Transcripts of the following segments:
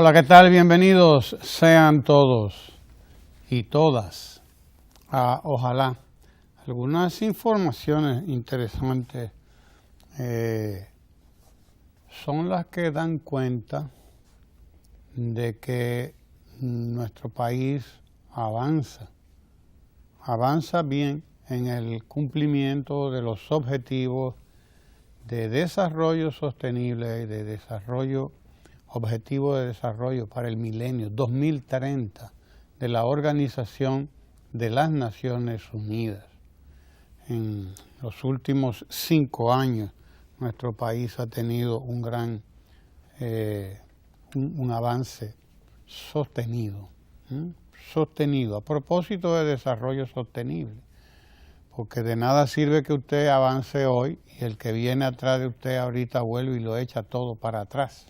Hola, ¿qué tal? Bienvenidos sean todos y todas a Ojalá. Algunas informaciones interesantes son las que dan cuenta de que nuestro país avanza bien en el cumplimiento de los objetivos de desarrollo sostenible y de objetivo de desarrollo para el milenio 2030 de la Organización de las Naciones Unidas. En los últimos 5 años nuestro país ha tenido un gran un avance sostenido, a propósito de desarrollo sostenible, porque de nada sirve que usted avance hoy y el que viene atrás de usted ahorita vuelve y lo echa todo para atrás,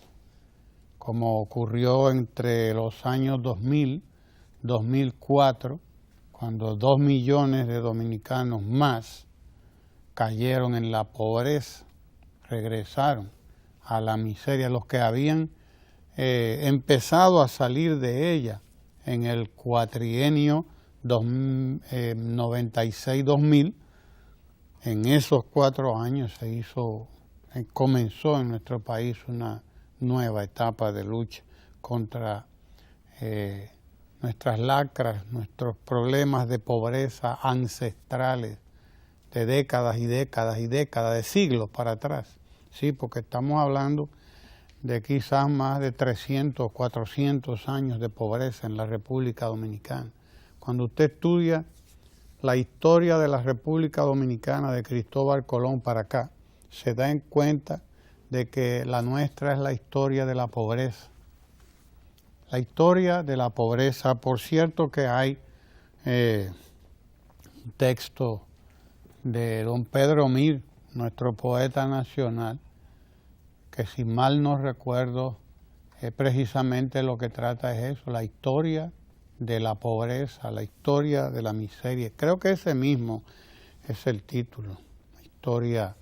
como ocurrió entre los años 2000, 2004, cuando 2 millones de dominicanos más cayeron en la pobreza, regresaron a la miseria, los que habían empezado a salir de ella en el cuatrienio 96-2000, en esos 4 años comenzó en nuestro país una nueva etapa de lucha contra nuestras lacras, nuestros problemas de pobreza ancestrales de décadas y décadas y décadas, de siglos para atrás. Sí, porque estamos hablando de quizás más de 300, 400 años de pobreza en la República Dominicana. Cuando usted estudia la historia de la República Dominicana de Cristóbal Colón para acá, se da en cuenta de que la nuestra es la historia de la pobreza. La historia de la pobreza, por cierto que hay un texto de don Pedro Mir, nuestro poeta nacional, que si mal no recuerdo, precisamente lo que trata es eso, la historia de la pobreza, la historia de la miseria. Creo que ese mismo es el título, la historia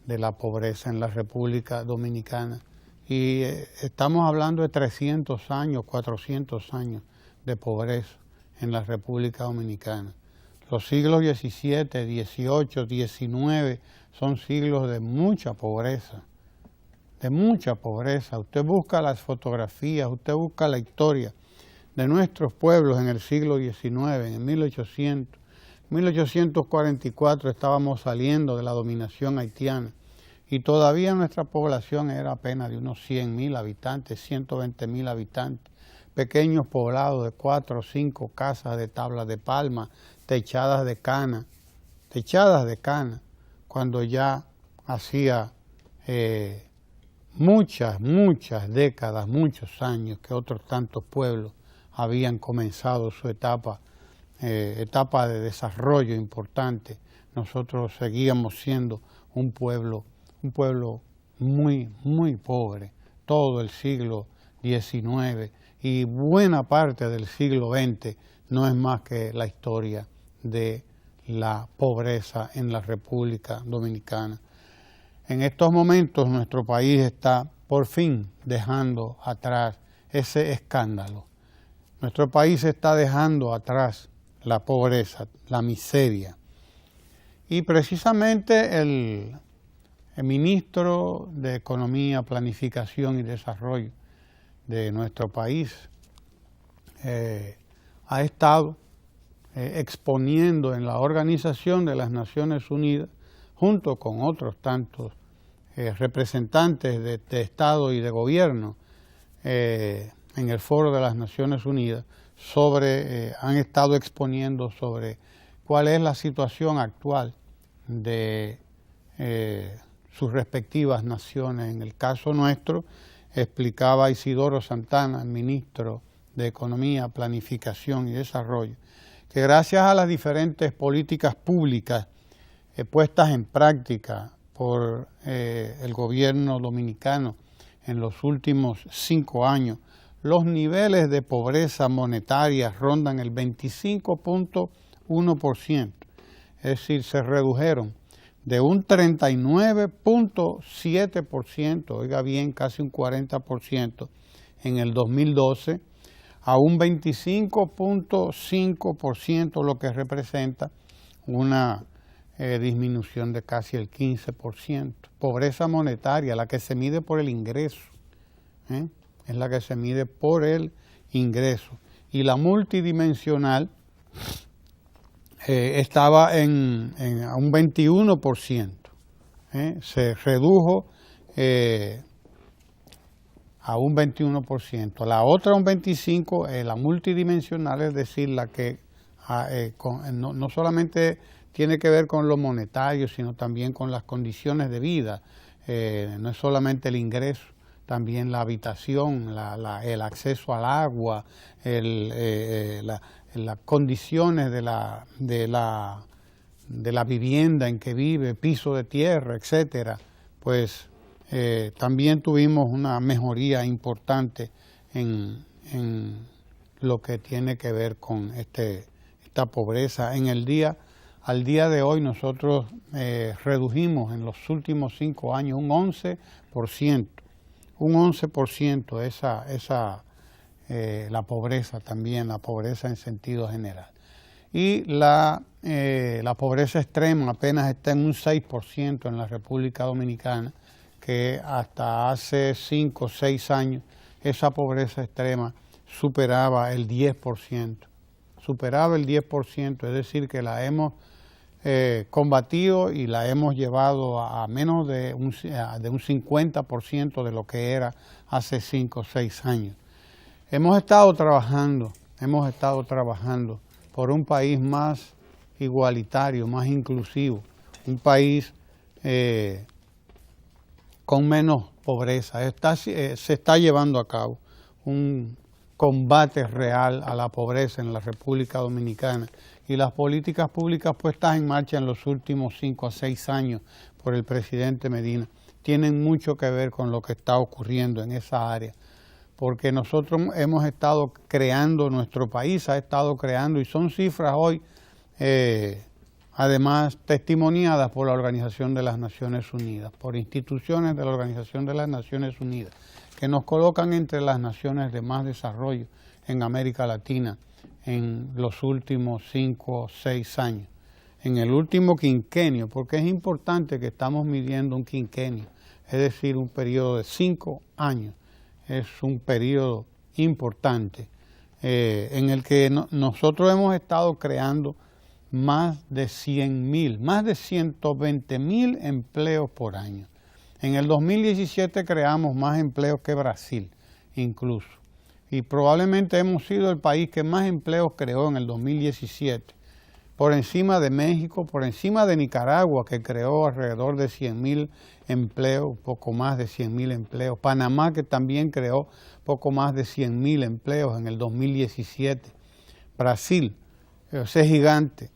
de la pobreza en la República Dominicana. Y estamos hablando de 300 años, 400 años de pobreza en la República Dominicana. Los siglos XVII, XVIII, XIX son siglos de mucha pobreza, de mucha pobreza. Usted busca las fotografías, usted busca la historia de nuestros pueblos en el siglo XIX, en 1800. 1844 estábamos saliendo de la dominación haitiana y todavía nuestra población era apenas de unos 100.000 habitantes, 120.000 habitantes, pequeños poblados de 4 o 5 casas de tablas de palma, techadas de cana, cuando ya hacía muchas décadas, muchos años que otros tantos pueblos habían comenzado su etapa de desarrollo importante. Nosotros seguíamos siendo un pueblo muy pobre, todo el siglo XIX y buena parte del siglo XX no es más que la historia de la pobreza en la República Dominicana. En estos momentos nuestro país está por fin dejando atrás ese escándalo. Nuestro país está dejando atrás la pobreza, la miseria. Y precisamente el ministro de Economía, Planificación y Desarrollo de nuestro país ha estado exponiendo en la Organización de las Naciones Unidas, junto con otros tantos representantes de Estado y de Gobierno en el Foro de las Naciones Unidas, han estado exponiendo sobre cuál es la situación actual de sus respectivas naciones. En el caso nuestro, explicaba Isidoro Santana, el ministro de Economía, Planificación y Desarrollo, que gracias a las diferentes políticas públicas puestas en práctica por el gobierno dominicano en los últimos 5 años, los niveles de pobreza monetaria rondan el 25.1%, es decir, se redujeron de un 39.7%, oiga bien, casi un 40%, en el 2012 a un 25.5%, lo que representa una disminución de casi el 15%. Pobreza monetaria, la que se mide por el ingreso, es la que se mide por el ingreso. Y la multidimensional estaba a un 21%. Se redujo a un 21%. La otra un 25%, la multidimensional, es decir, la que no solamente tiene que ver con lo monetario, sino también con las condiciones de vida. No es solamente el ingreso, también la habitación, el acceso al agua, las condiciones de la vivienda en que vive, piso de tierra, etcétera. Pues también tuvimos una mejoría importante en lo que tiene que ver con esta pobreza. Al día de hoy nosotros redujimos en los últimos 5 años un 11%. Un 11% la pobreza también, la pobreza en sentido general. Y la pobreza extrema apenas está en un 6% en la República Dominicana, que hasta hace 5 o 6 años esa pobreza extrema superaba el 10%. Superaba el 10%, es decir, que la hemos combatido y la hemos llevado a menos de un 50% de lo que era hace 5 o 6 años. Hemos estado trabajando por un país más igualitario, más inclusivo, un país con menos pobreza. Se está llevando a cabo un combate real a la pobreza en la República Dominicana, y las políticas públicas puestas en marcha en los últimos 5 a 6 años por el presidente Medina tienen mucho que ver con lo que está ocurriendo en esa área, porque nosotros hemos estado creando, nuestro país ha estado creando, y son cifras hoy además testimoniadas por la Organización de las Naciones Unidas, por instituciones de la Organización de las Naciones Unidas, que nos colocan entre las naciones de más desarrollo en América Latina en los últimos 5 o 6 años. En el último quinquenio, porque es importante que estamos midiendo un quinquenio, es decir, un periodo de 5 años, es un periodo importante en el que nosotros hemos estado creando más de 100.000, más de 120.000 empleos por año. En el 2017 creamos más empleos que Brasil, incluso. Y probablemente hemos sido el país que más empleos creó en el 2017, por encima de México, por encima de Nicaragua, que creó alrededor de 100.000 empleos, poco más de 100.000 empleos. Panamá, que también creó poco más de 100.000 empleos en el 2017. Brasil, ese gigante,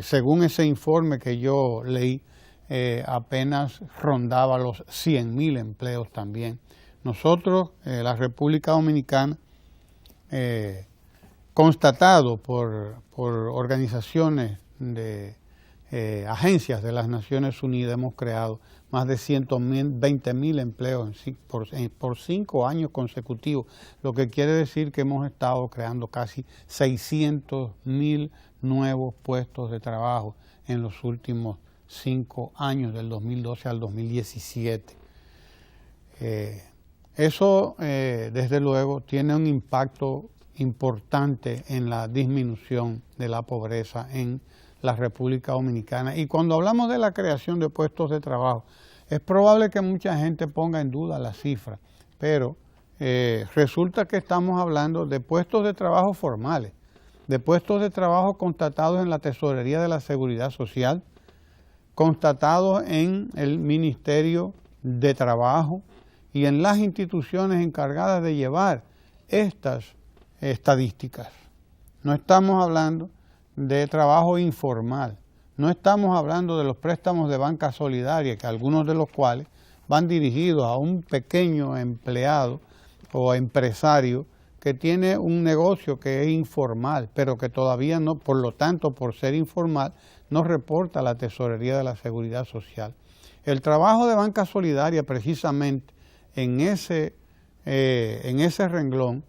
según ese informe que yo leí, apenas rondaba los 100.000 empleos también. Nosotros, la República Dominicana, constatado por organizaciones de agencias de las Naciones Unidas, hemos creado más de 120.000 empleos por 5 años consecutivos, lo que quiere decir que hemos estado creando casi 600.000 nuevos puestos de trabajo en los últimos 5 años, del 2012 al 2017. Eso, desde luego, tiene un impacto importante en la disminución de la pobreza en la República Dominicana. Y cuando hablamos de la creación de puestos de trabajo, es probable que mucha gente ponga en duda la cifra, pero resulta que estamos hablando de puestos de trabajo formales, de puestos de trabajo constatados en la Tesorería de la Seguridad Social, constatados en el Ministerio de Trabajo y en las instituciones encargadas de llevar estas estadísticas. No estamos hablando de trabajo informal, no estamos hablando de los préstamos de banca solidaria, que algunos de los cuales van dirigidos a un pequeño empleado o empresario que tiene un negocio que es informal, pero que todavía no, por lo tanto, por ser informal, no reporta a la Tesorería de la Seguridad Social. El trabajo de banca solidaria, precisamente en ese en ese renglón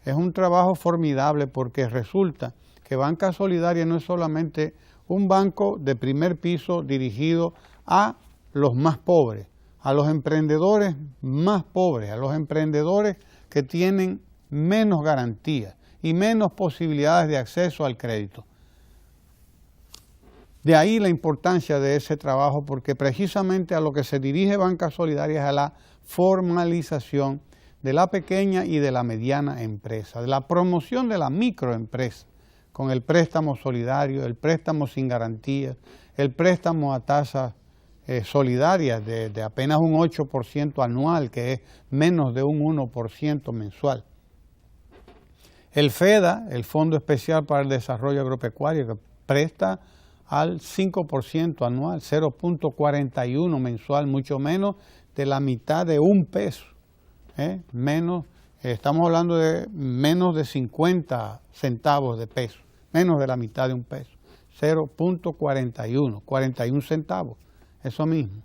es un trabajo formidable, porque resulta que Banca Solidaria no es solamente un banco de primer piso dirigido a los más pobres, a los emprendedores más pobres, a los emprendedores que tienen menos garantías y menos posibilidades de acceso al crédito. De ahí la importancia de ese trabajo, porque precisamente a lo que se dirige Banca Solidaria es a la formalización de la pequeña y de la mediana empresa, de la promoción de la microempresa, con el préstamo solidario, el préstamo sin garantías, el préstamo a tasas solidarias de apenas un 8% anual, que es menos de un 1% mensual. El FEDA, el Fondo Especial para el Desarrollo Agropecuario, que presta al 5% anual, 0.41 mensual, mucho menos de la mitad de un peso. Estamos hablando de menos de 50 centavos de peso, menos de la mitad de un peso, 0.41, 41 centavos, eso mismo.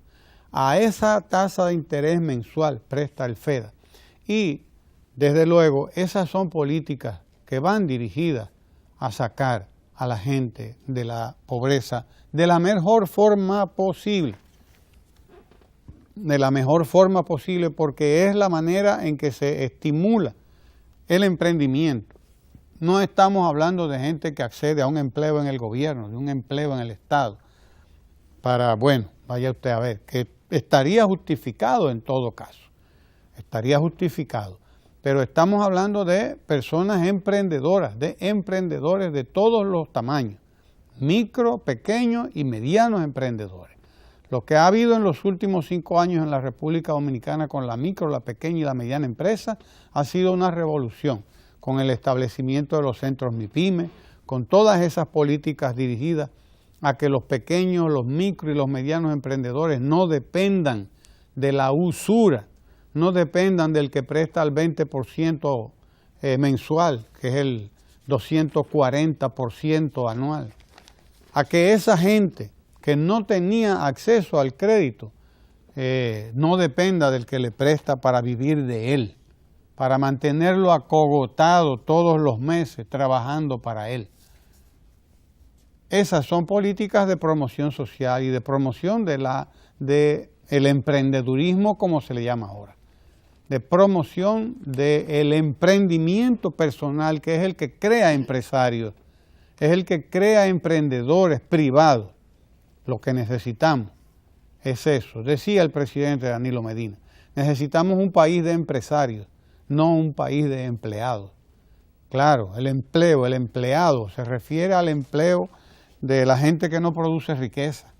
A esa tasa de interés mensual presta el FEDA, y desde luego esas son políticas que van dirigidas a sacar a la gente de la pobreza de la mejor forma posible. De la mejor forma posible, porque es la manera en que se estimula el emprendimiento. No estamos hablando de gente que accede a un empleo en el gobierno, de un empleo en el Estado, para, bueno, vaya usted a ver, que estaría justificado en todo caso, estaría justificado. Pero estamos hablando de personas emprendedoras, de emprendedores de todos los tamaños, micro, pequeños y medianos emprendedores. Lo que ha habido en los últimos 5 años en la República Dominicana con la micro, la pequeña y la mediana empresa ha sido una revolución, con el establecimiento de los centros MIPYME, con todas esas políticas dirigidas a que los pequeños, los micro y los medianos emprendedores no dependan de la usura, no dependan del que presta el 20% mensual, que es el 240% anual, a que esa gente que no tenía acceso al crédito no dependa del que le presta para vivir de él, para mantenerlo acogotado todos los meses trabajando para él. Esas son políticas de promoción social y de promoción del emprendedurismo, como se le llama ahora, de promoción del emprendimiento personal, que es el que crea empresarios, es el que crea emprendedores privados. Lo que necesitamos es eso. Decía el presidente Danilo Medina, necesitamos un país de empresarios, no un país de empleados. Claro, el empleo, el empleado, se refiere al empleo de la gente que no produce riqueza.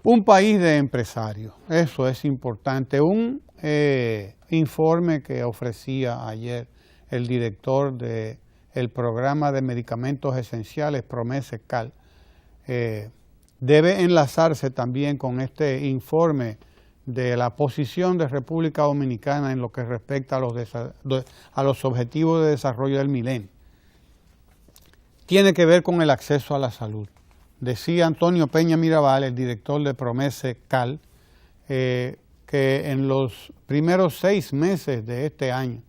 Un país de empresarios, eso es importante. Un informe que ofrecía ayer el director del programa de medicamentos esenciales, PROMESE-CAL, debe enlazarse también con este informe de la posición de República Dominicana en lo que respecta a los objetivos de desarrollo del milenio. Tiene que ver con el acceso a la salud. Decía Antonio Peña Mirabal, el director de PROMESE-CAL, que en los primeros 6 meses de este año,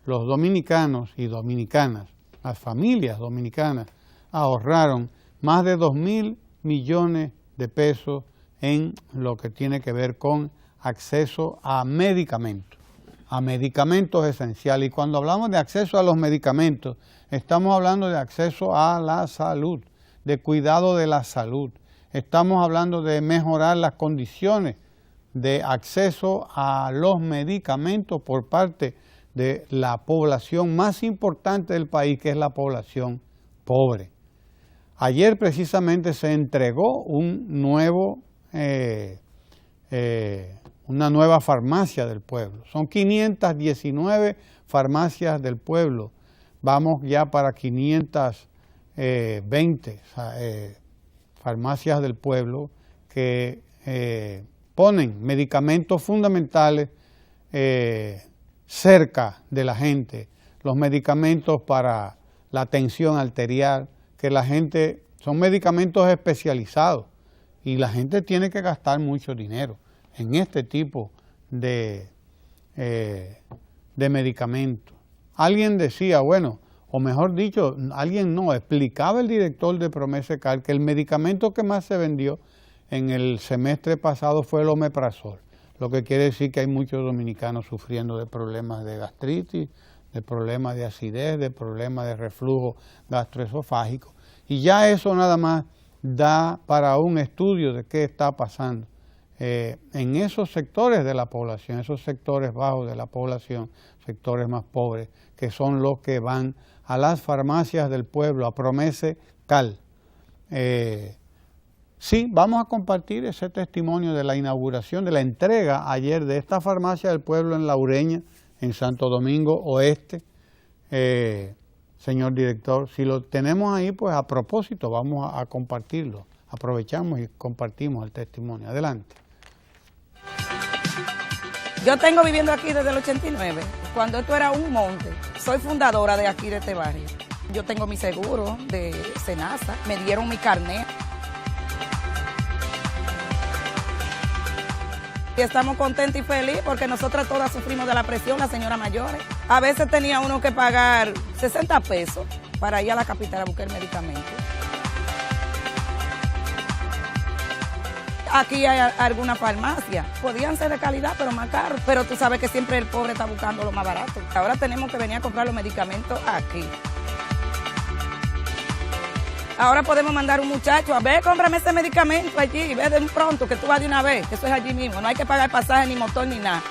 los dominicanos y dominicanas, las familias dominicanas, ahorraron más de 2.000 millones de pesos en lo que tiene que ver con acceso a medicamentos esenciales. Y cuando hablamos de acceso a los medicamentos, estamos hablando de acceso a la salud, de cuidado de la salud. Estamos hablando de mejorar las condiciones de acceso a los medicamentos por parte de la población más importante del país, que es la población pobre. Ayer precisamente se entregó una nueva farmacia del pueblo. Son 519 farmacias del pueblo. Vamos ya para 520 farmacias del pueblo que ponen medicamentos fundamentales cerca de la gente, los medicamentos para la tensión arterial, que la gente, son medicamentos especializados y la gente tiene que gastar mucho dinero en este tipo de medicamentos. Alguien decía, bueno, o mejor dicho, alguien no, explicaba el director de Promesecal que el medicamento que más se vendió en el semestre pasado fue el omeprazol, lo que quiere decir que hay muchos dominicanos sufriendo de problemas de gastritis, de problemas de acidez, de problemas de reflujo gastroesofágico, y ya eso nada más da para un estudio de qué está pasando en esos sectores de la población, esos sectores bajos de la población, sectores más pobres, que son los que van a las farmacias del pueblo, a Promesecal. Sí, vamos a compartir ese testimonio de la inauguración, de la entrega ayer de esta farmacia del pueblo en La Ureña, en Santo Domingo Oeste. Señor director, si lo tenemos ahí, pues a propósito vamos a compartirlo. Aprovechamos y compartimos el testimonio. Adelante. Yo tengo viviendo aquí desde el 89, cuando esto era un monte. Soy fundadora de aquí, de este barrio. Yo tengo mi seguro de Senasa, me dieron mi carnet. Y estamos contentos y felices porque nosotras todas sufrimos de la presión, las señoras mayores. A veces tenía uno que pagar 60 pesos para ir a la capital a buscar medicamentos. Aquí hay alguna farmacia, podían ser de calidad pero más caros, pero tú sabes que siempre el pobre está buscando lo más barato. Ahora tenemos que venir a comprar los medicamentos aquí. Ahora podemos mandar un muchacho a ver, cómprame ese medicamento allí, ve de un pronto que tú vas de una vez, que eso es allí mismo, no hay que pagar pasaje, ni motor, ni nada.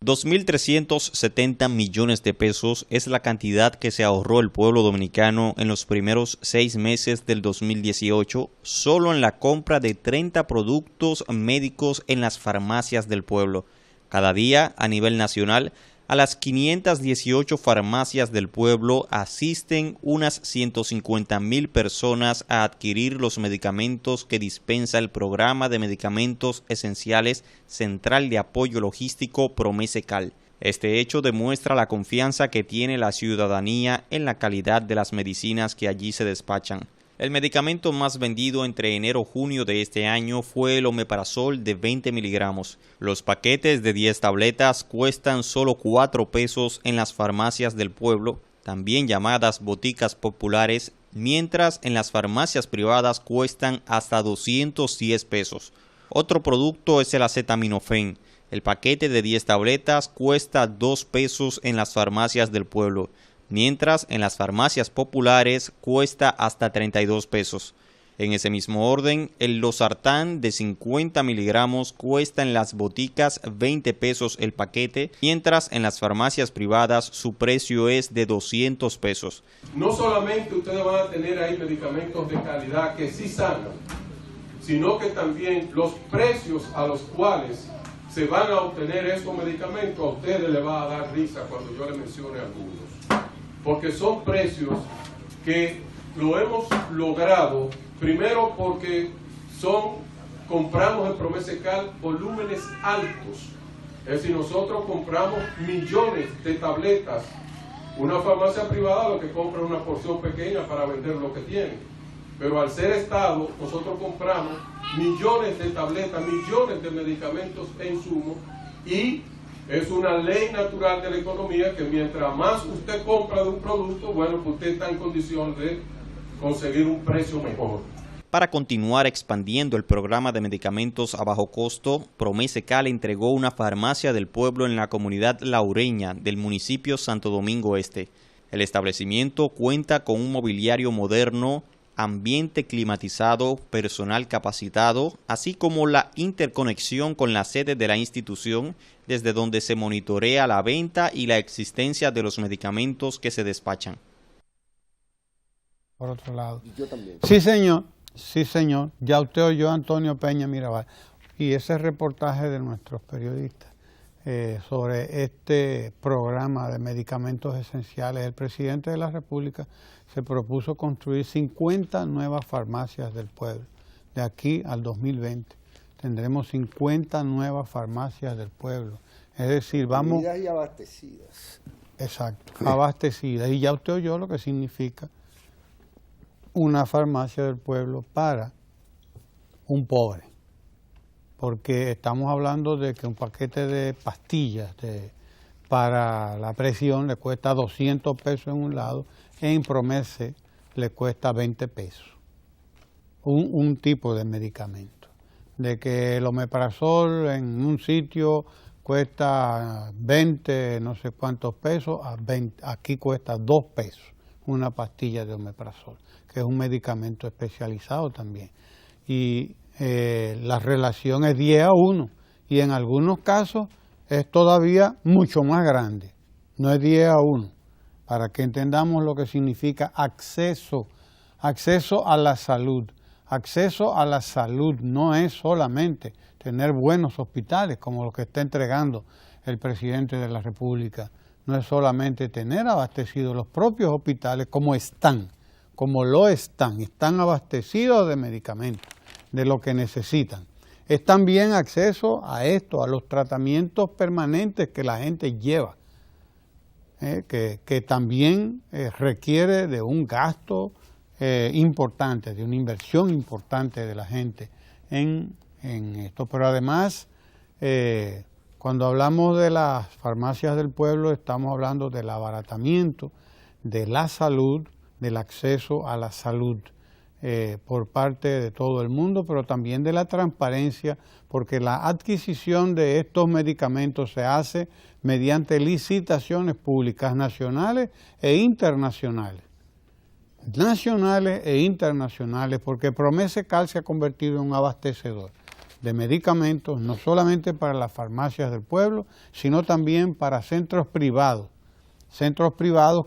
2.370 millones de pesos es la cantidad que se ahorró el pueblo dominicano en los primeros 6 meses del 2018, solo en la compra de 30 productos médicos en las farmacias del pueblo. Cada día, a nivel nacional, a las 518 farmacias del pueblo asisten unas 150.000 personas a adquirir los medicamentos que dispensa el programa de medicamentos esenciales Central de Apoyo Logístico Promesecal. Este hecho demuestra la confianza que tiene la ciudadanía en la calidad de las medicinas que allí se despachan. El medicamento más vendido entre enero y junio de este año fue el omeprazol de 20 miligramos. Los paquetes de 10 tabletas cuestan solo 4 pesos en las farmacias del pueblo, también llamadas boticas populares, mientras en las farmacias privadas cuestan hasta 210 pesos. Otro producto es el acetaminofén. El paquete de 10 tabletas cuesta 2 pesos en las farmacias del pueblo, mientras en las farmacias populares cuesta hasta 32 pesos. En ese mismo orden, el losartán de 50 miligramos cuesta en las boticas 20 pesos el paquete, mientras en las farmacias privadas su precio es de 200 pesos. No solamente ustedes van a tener ahí medicamentos de calidad que sí sanan, sino que también los precios a los cuales se van a obtener esos medicamentos, a ustedes les va a dar risa cuando yo les mencione algunos. Porque son precios que lo hemos logrado, primero porque compramos en Promesecal volúmenes altos, es decir, nosotros compramos millones de tabletas. Una farmacia privada lo que compra es una porción pequeña para vender lo que tiene, pero al ser Estado, nosotros compramos millones de tabletas, millones de medicamentos e insumos, y es una ley natural de la economía que mientras más usted compra de un producto, bueno, pues usted está en condición de conseguir un precio mejor. Para continuar expandiendo el programa de medicamentos a bajo costo, Promesecal entregó una farmacia del pueblo en la comunidad La Ureña del municipio Santo Domingo Este. El establecimiento cuenta con un mobiliario moderno, ambiente climatizado, personal capacitado, así como la interconexión con la sede de la institución, desde donde se monitorea la venta y la existencia de los medicamentos que se despachan. Por otro lado. Y yo también. Sí, señor. Sí, señor. Ya usted oyó a Antonio Peña Mirabal. Y ese reportaje de nuestros periodistas sobre este programa de medicamentos esenciales, el presidente de la República se propuso construir 50 nuevas farmacias del pueblo. De aquí al 2020 tendremos 50 nuevas farmacias del pueblo. Es decir, vamos... Y abastecidas. Exacto, abastecidas. Y ya usted oyó lo que significa una farmacia del pueblo para un pobre. porque estamos hablando de que un paquete de pastillas para la presión le cuesta 200 pesos en un lado, en Promese le cuesta 20 pesos, un tipo de medicamento. De que el omeprazol en un sitio cuesta 20, no sé cuántos pesos, aquí cuesta 2 pesos una pastilla de omeprazol, que es un medicamento especializado también. Y la relación es 10-1, y en algunos casos es todavía mucho más grande, no es 10-1, para que entendamos lo que significa acceso a la salud. Acceso a la salud no es solamente tener buenos hospitales como los que está entregando el presidente de la República, no es solamente tener abastecidos los propios hospitales como lo están abastecidos de medicamentos, de lo que necesitan. Es también acceso a esto, a los tratamientos permanentes que la gente lleva, que también requiere de un gasto importante, de una inversión importante de la gente en esto. Pero además, cuando hablamos de las farmacias del pueblo, estamos hablando del abaratamiento de la salud, del acceso a la salud por parte de todo el mundo, pero también de la transparencia, porque la adquisición de estos medicamentos se hace mediante licitaciones públicas nacionales e internacionales. Porque Promese Cal se ha convertido en un abastecedor de medicamentos, no solamente para las farmacias del pueblo, sino también para centros privados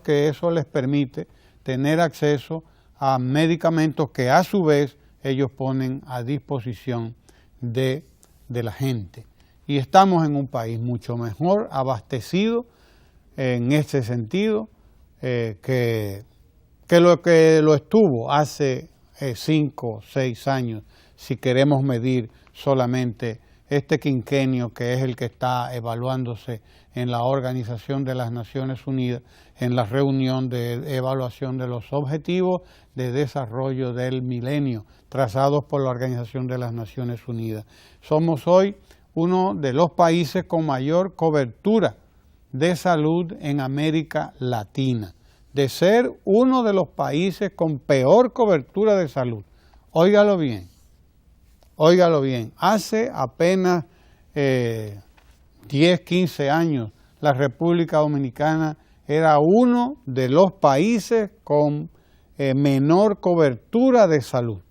que eso les permite tener acceso a medicamentos que a su vez ellos ponen a disposición de la gente. Y estamos en un país mucho mejor abastecido en ese sentido que lo estuvo hace 5 o 6 años, si queremos medir solamente este quinquenio, que es el que está evaluándose en la Organización de las Naciones Unidas, en la reunión de evaluación de los objetivos de desarrollo del milenio, trazados por la Organización de las Naciones Unidas. Somos hoy uno de los países con mayor cobertura de salud en América Latina. De ser uno de los países con peor cobertura de salud. Óigalo bien, hace apenas 10, 15 años la República Dominicana era uno de los países con menor cobertura de salud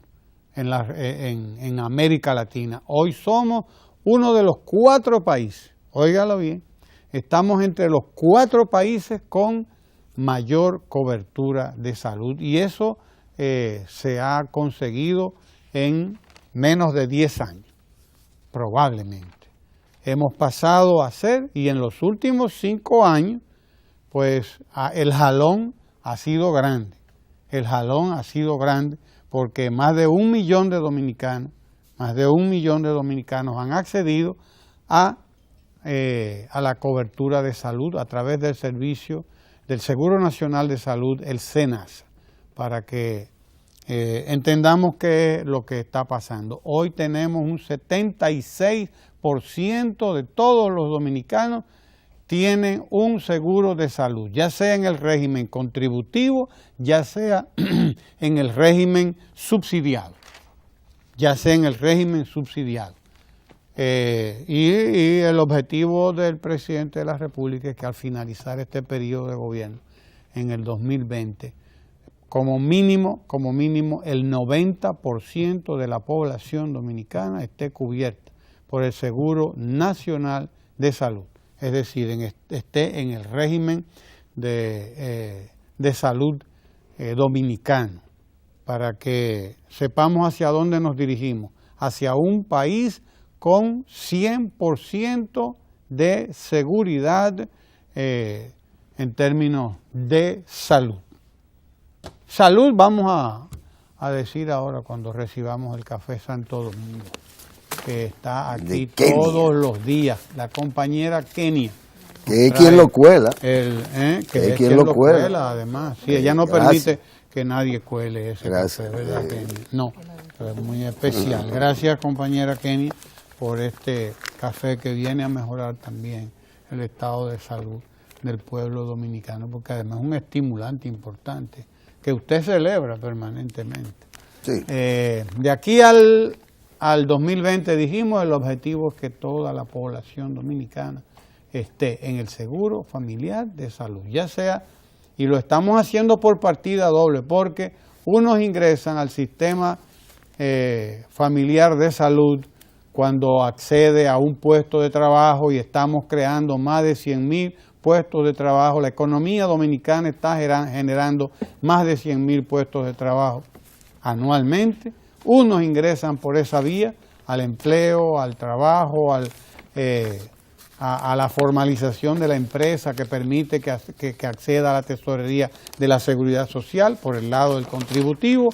en América Latina. Hoy somos uno de los 4 países, óigalo bien, estamos entre los 4 países con mayor cobertura de salud, y eso se ha conseguido en menos de 10 años, probablemente. Hemos pasado a ser, y en los últimos 5 años, pues el jalón ha sido grande. Porque más de 1 millón de dominicanos han accedido a la cobertura de salud a través del servicio del Seguro Nacional de Salud, el SENASA, para que entendamos qué es lo que está pasando. Hoy tenemos un 76% de todos los dominicanos tienen un seguro de salud, ya sea en el régimen contributivo, ya sea en el régimen subsidiado. Y el objetivo del presidente de la República es que al finalizar este periodo de gobierno, en el 2020, como mínimo el 90% de la población dominicana esté cubierta por el Seguro Nacional de Salud, es decir, esté en el régimen de salud dominicano, para que sepamos hacia dónde nos dirigimos, hacia un país con 100% de seguridad en términos de salud. Salud vamos a decir ahora cuando recibamos el Café Santo Domingo, que está aquí todos los días, la compañera Kenia. Que es quien lo cuela. Que es quien lo cuela, además. Sí, ella no permite que nadie cuele ese café, ¿verdad, Kenia? No, pero es muy especial. Gracias, compañera Kenia, por este café que viene a mejorar también el estado de salud del pueblo dominicano, porque además es un estimulante importante que usted celebra permanentemente. Sí. De aquí al 2020 dijimos, el objetivo es que toda la población dominicana esté en el seguro familiar de salud, ya sea, y lo estamos haciendo por partida doble, porque unos ingresan al sistema familiar de salud cuando accede a un puesto de trabajo, y estamos creando más de 100.000 puestos de trabajo. La economía dominicana está generando más de 100.000 puestos de trabajo anualmente. Unos ingresan por esa vía al empleo, al trabajo, a la formalización de la empresa que permite que acceda a la tesorería de la Seguridad Social por el lado del contributivo,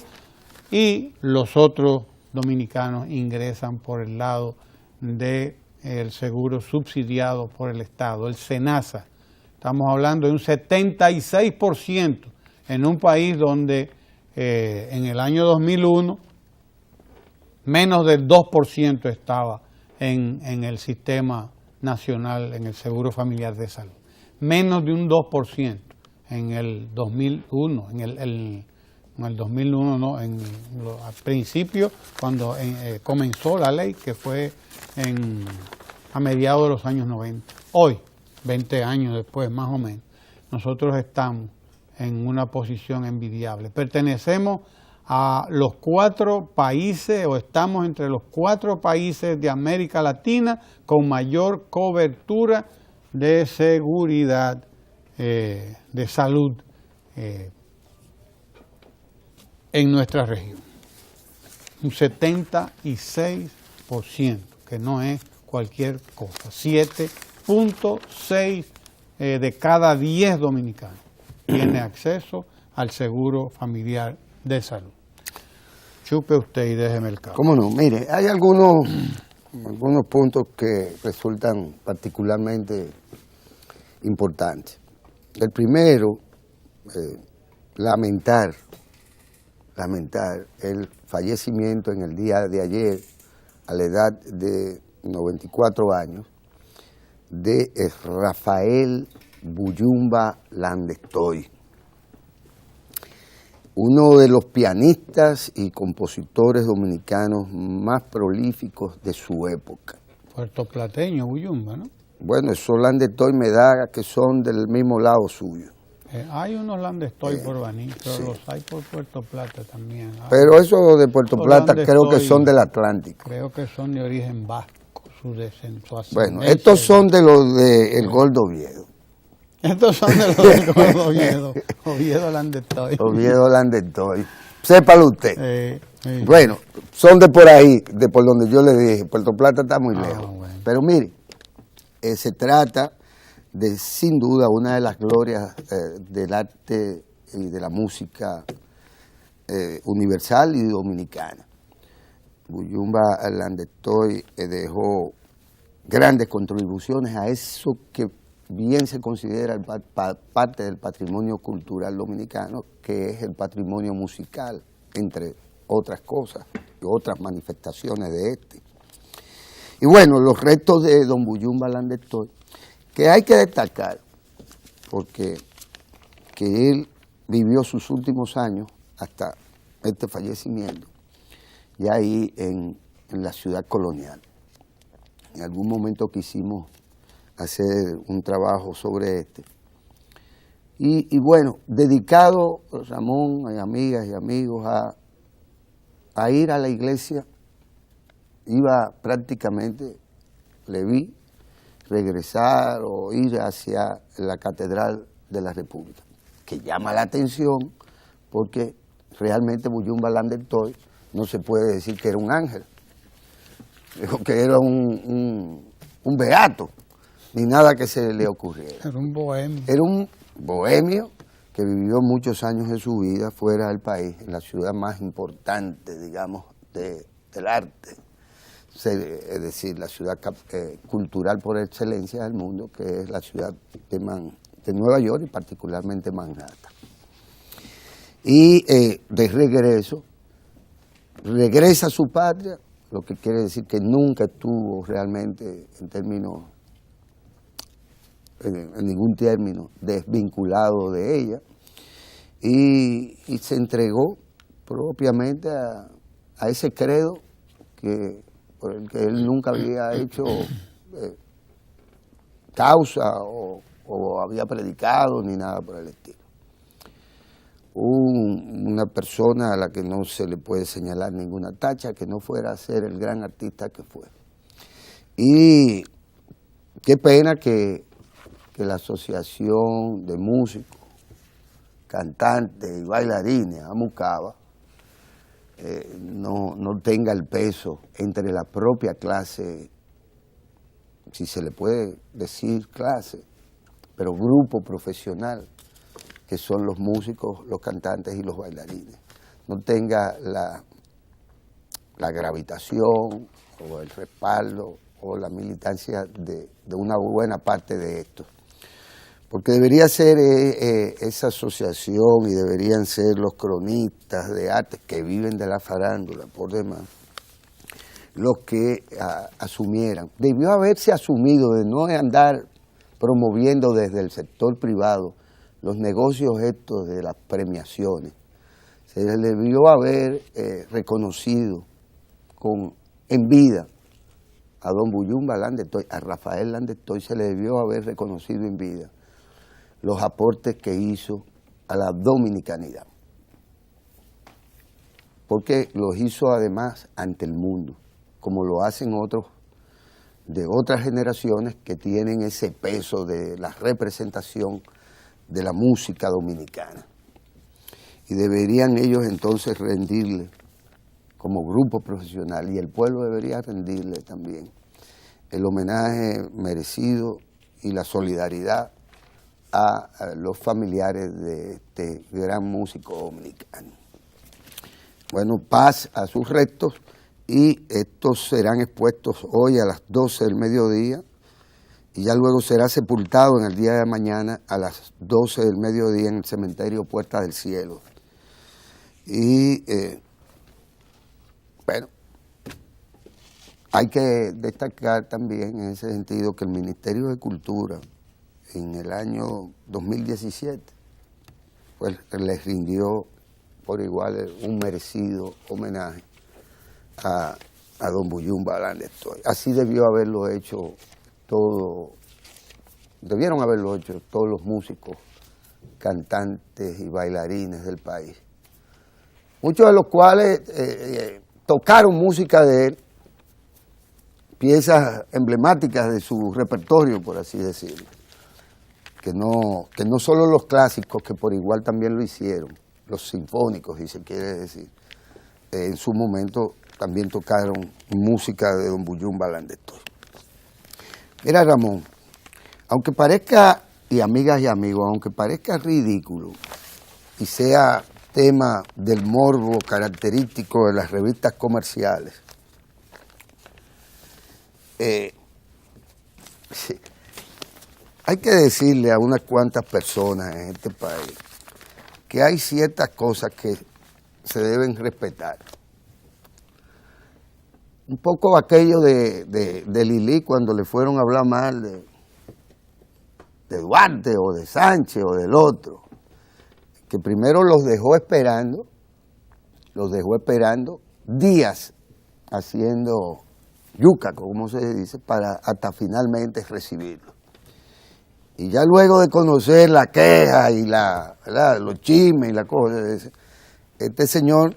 y los otros dominicanos ingresan por el lado del seguro subsidiado por el Estado, el SENASA. Estamos hablando de un 76% en un país donde en el año 2001 menos del 2% estaba en el sistema nacional, en el seguro familiar de salud. Menos de un 2% en el 2001, en el 2001 no, al principio, cuando comenzó la ley, que fue a mediados de los años 90. Hoy, 20 años después más o menos, nosotros estamos en una posición envidiable. Pertenecemos a los 4 países, o estamos entre los 4 países de América Latina con mayor cobertura de seguridad de salud en nuestra región. Un 76%, que no es cualquier cosa. 7.6 de cada 10 dominicanos tiene acceso al seguro familiar de salud. Chupe usted y déjeme el cabo. ¿Cómo no? Mire, hay algunos puntos que resultan particularmente importantes. El primero, lamentar el fallecimiento en el día de ayer, a la edad de 94 años, de Rafael Buyumba Landestoy, uno de los pianistas y compositores dominicanos más prolíficos de su época. Puertoplateño, Buyumba, ¿no? Bueno, esos Landestoy me da que son del mismo lado suyo. Hay unos Landestoy por Baní, pero sí, los hay por Puerto Plata también. Pero esos de Puerto Plata creo que son del Atlántico. Creo que son de origen vasco, su bueno, estos son de los del Gordo Oviedo. Estos son de los del Gordo Oviedo. Oviedo Landestoy. Oviedo Landestoy. Sépalo usted. Sí. Bueno, son de por ahí, de por donde yo le dije. Puerto Plata está muy lejos. Bueno. Pero mire, se trata de, sin duda, una de las glorias del arte y de la música universal y dominicana. Buyumba Landestoy dejó grandes contribuciones a eso que bien se considera parte del patrimonio cultural dominicano, que es el patrimonio musical, entre otras cosas y otras manifestaciones de este. Y bueno, los restos de don Buyumba Landestoy, que hay que destacar, porque que él vivió sus últimos años hasta este fallecimiento, ya ahí en la ciudad colonial. En algún momento quisimos hacer un trabajo sobre este. Y bueno, dedicado, Ramón, y amigas y amigos, a ir a la iglesia. Iba prácticamente, le vi regresar o ir hacia la Catedral de la República, que llama la atención porque realmente Buyumba Landestoy no se puede decir que era un ángel, que era un beato, ni nada que se le ocurriera. Era un bohemio. Era un bohemio que vivió muchos años de su vida fuera del país, en la ciudad más importante, digamos, del arte. Es decir, la ciudad cultural por excelencia del mundo, que es la ciudad de Nueva York y particularmente Manhattan. Y de regreso, regresa a su patria, lo que quiere decir que nunca estuvo realmente en ningún término desvinculado de ella, y se entregó propiamente a ese credo por el que él nunca había hecho causa o había predicado ni nada por el estilo. Una persona a la que no se le puede señalar ninguna tacha, que no fuera a ser el gran artista que fue. Y qué pena que la Asociación de Músicos, Cantantes y Bailarines, AMUCABA, no tenga el peso entre la propia clase, si se le puede decir clase, pero grupo profesional, que son los músicos, los cantantes y los bailarines. No tenga la gravitación o el respaldo o la militancia de una buena parte de esto. Porque debería ser esa asociación y deberían ser los cronistas de arte que viven de la farándula por demás, los que asumieran. Debió haberse asumido de no andar promoviendo desde el sector privado los negocios estos de las premiaciones. Se les debió haber reconocido en vida a don Buyumba Landestoy, a Rafael Landestoy, se le debió haber reconocido en vida los aportes que hizo a la dominicanidad. Porque los hizo además ante el mundo, como lo hacen otros de otras generaciones que tienen ese peso de la representación de la música dominicana. Y deberían ellos entonces rendirle como grupo profesional, y el pueblo debería rendirle también el homenaje merecido y la solidaridad a los familiares de este gran músico dominicano. Bueno, paz a sus restos, y estos serán expuestos hoy a las 12 del mediodía, y ya luego será sepultado en el día de mañana a las 12 del mediodía en el cementerio Puerta del Cielo. Y bueno, hay que destacar también en ese sentido que el Ministerio de Cultura en el año 2017 pues les rindió por igual un merecido homenaje a don Buyumba Landestoy. Así debieron haberlo hecho todos los músicos, cantantes y bailarines del país, muchos de los cuales tocaron música de él, piezas emblemáticas de su repertorio, por así decirlo, que no solo los clásicos, que por igual también lo hicieron, los sinfónicos, si se quiere decir, en su momento también tocaron música de don Buyumba Landestoy. Mira, Ramón, aunque parezca, y amigas y amigos, aunque parezca ridículo y sea tema del morbo característico de las revistas comerciales, hay que decirle a unas cuantas personas en este país que hay ciertas cosas que se deben respetar. Un poco aquello de Lili cuando le fueron a hablar mal de Duarte o de Sánchez o del otro, que primero los dejó esperando días haciendo yuca, como se dice, para hasta finalmente recibirlo. Y ya luego de conocer la queja y los chismes y la cosa, este señor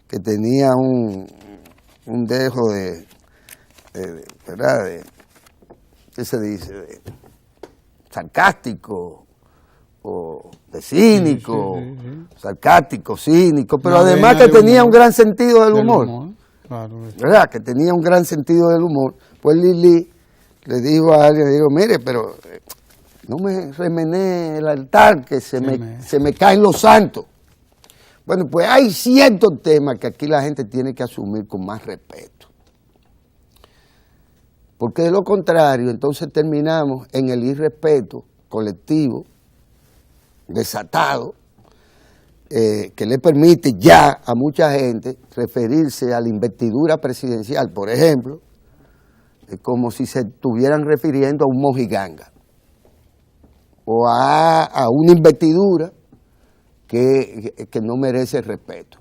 que tenía un dejo ¿qué se dice? De sarcástico o de cínico, sarcástico, cínico, pero además que tenía un gran sentido del humor. Claro. ¿Verdad? Que tenía un gran sentido del humor. Pues Lili le dijo a alguien, mire, pero no me remenee el altar, que se me caen los santos. Bueno, pues hay ciertos temas que aquí la gente tiene que asumir con más respeto. Porque de lo contrario, entonces terminamos en el irrespeto colectivo, desatado, que le permite ya a mucha gente referirse a la investidura presidencial, por ejemplo, como si se estuvieran refiriendo a un mojiganga o a una investidura que no merece respeto.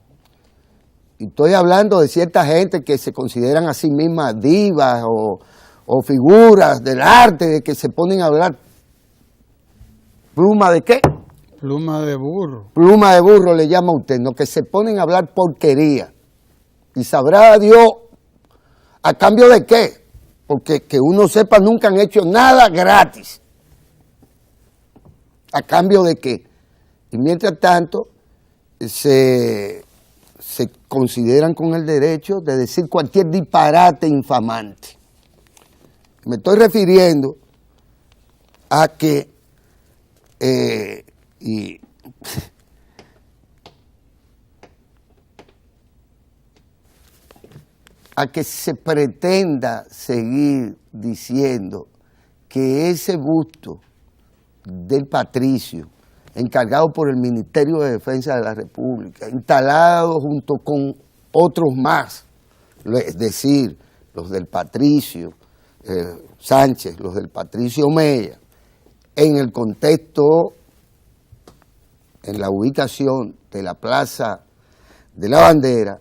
Y estoy hablando de cierta gente que se consideran a sí mismas divas o figuras del arte, de que se ponen a hablar. ¿Pluma de qué? Pluma de burro. Pluma de burro le llama a usted, no, que se ponen a hablar porquería. Y sabrá Dios, ¿a cambio de qué? Porque que uno sepa, nunca han hecho nada gratis. ¿A cambio de qué? Y mientras tanto, se consideran con el derecho de decir cualquier disparate infamante. Me estoy refiriendo a que se pretenda seguir diciendo que ese busto del patricio, encargado por el Ministerio de Defensa de la República, instalado junto con otros más, es decir, los del patricio Sánchez, los del patricio Mella, en el contexto, en la ubicación de la Plaza de la Bandera,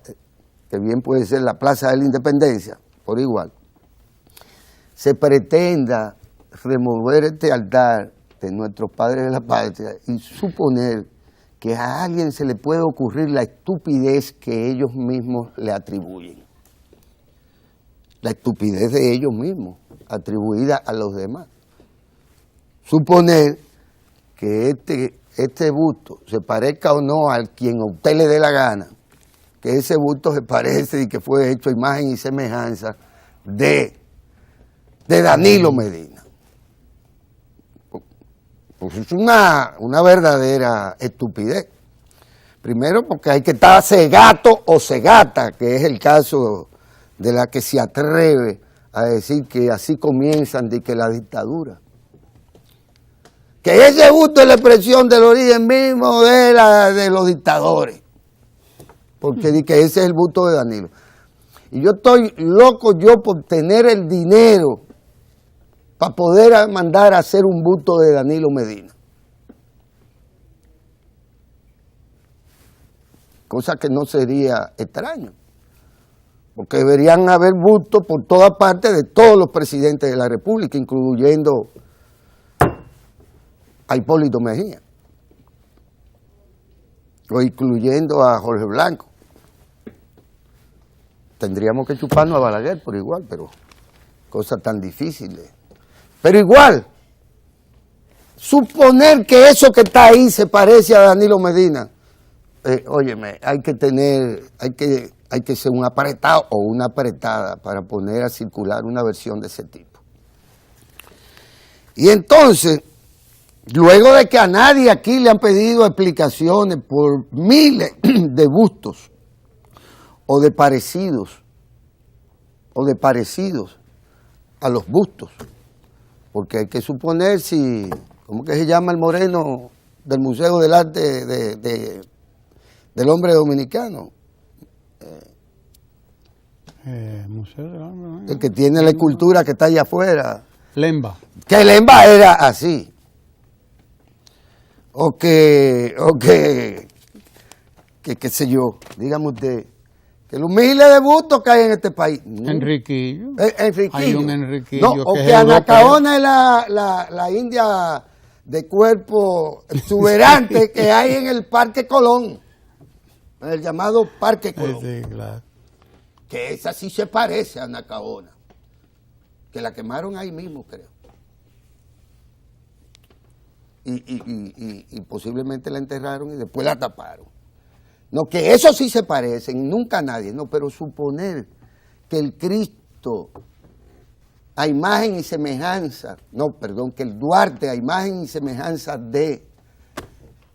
que bien puede ser la Plaza de la Independencia, por igual, se pretenda remover este altar de nuestros padres de la patria y suponer que a alguien se le puede ocurrir la estupidez que ellos mismos le atribuyen. La estupidez de ellos mismos, atribuida a los demás. Suponer que este busto se parezca o no al quien a usted le dé la gana, que ese busto se parece y que fue hecho a imagen y semejanza de Danilo Medina. Pues es una verdadera estupidez. Primero porque hay que estar cegato o cegata, que es el caso de la que se atreve a decir que así comienzan de que la dictadura. Que ese busto es la expresión del origen mismo de los dictadores. Porque di que ese es el busto de Danilo. Y yo estoy loco por tener el dinero para poder mandar a hacer un busto de Danilo Medina. Cosa que no sería extraño. Porque deberían haber bustos por toda parte de todos los presidentes de la República, incluyendo a Hipólito Mejía, o incluyendo a Jorge Blanco. Tendríamos que chuparnos a Balaguer por igual, pero cosas tan difíciles. Pero igual, suponer que eso que está ahí se parece a Danilo Medina, óyeme, hay que ser un apretado o una apretada para poner a circular una versión de ese tipo. Y entonces, luego de que a nadie aquí le han pedido explicaciones por miles de bustos o de parecidos a los bustos, porque hay que suponer si, ¿cómo que se llama el moreno del Museo del Arte del Hombre Dominicano? Museo del Hombre, el que tiene la escultura que está allá afuera. Lemba. Que Lemba era así. O qué sé yo, dígame usted, que los miles de bustos que hay en este país. Enriquillo. Enriquillo. Hay un Enriquillo. No, o que Anacaona es la india de cuerpo exuberante que hay en el Parque Colón, en el llamado Parque Colón. Sí, claro. Que esa sí se parece a Anacaona, que la quemaron ahí mismo, creo. Y posiblemente la enterraron y después la taparon. No, que eso sí se parecen, nunca nadie, no, pero suponer que el Cristo a imagen y semejanza, que el Duarte a imagen y semejanza de...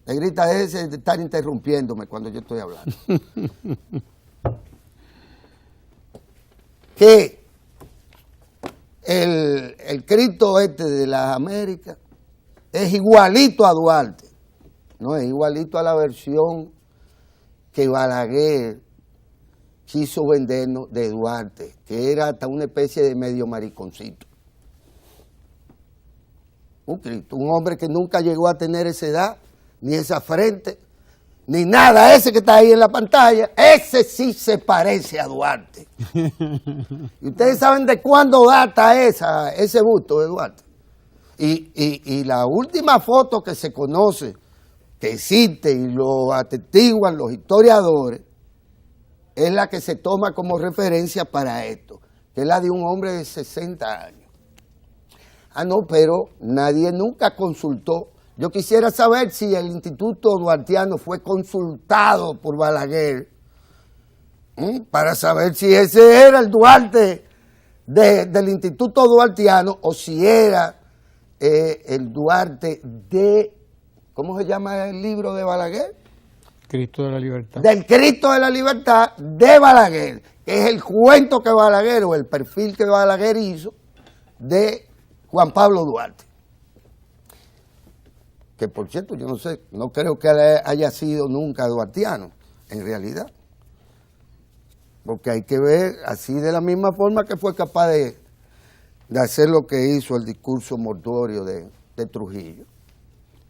Negrita, ese de estar interrumpiéndome cuando yo estoy hablando. Que el Cristo de las Américas es igualito a Duarte, no es igualito a la versión que Balaguer quiso vendernos de Duarte, que era hasta una especie de medio mariconcito. Un hombre que nunca llegó a tener esa edad, ni esa frente, ni nada. Ese que está ahí en la pantalla, ese sí se parece a Duarte. Y ustedes saben de cuándo data ese busto de Duarte. Y la última foto que se conoce, que existe y lo atestiguan los historiadores, es la que se toma como referencia para esto, que es la de un hombre de 60 años. Ah, no, pero nadie nunca consultó. Yo quisiera saber si el Instituto Duartiano fue consultado por Balaguer para saber si ese era el Duarte del Instituto Duartiano o si era el Duarte de, ¿cómo se llama el libro de Balaguer? Cristo de la Libertad. Del Cristo de la Libertad de Balaguer, que es el cuento que Balaguer o el perfil que Balaguer hizo de Juan Pablo Duarte. Que por cierto, yo no sé, no creo que haya sido nunca duartiano, en realidad. Porque hay que ver así de la misma forma que fue capaz de hacer lo que hizo el discurso mortuorio de Trujillo.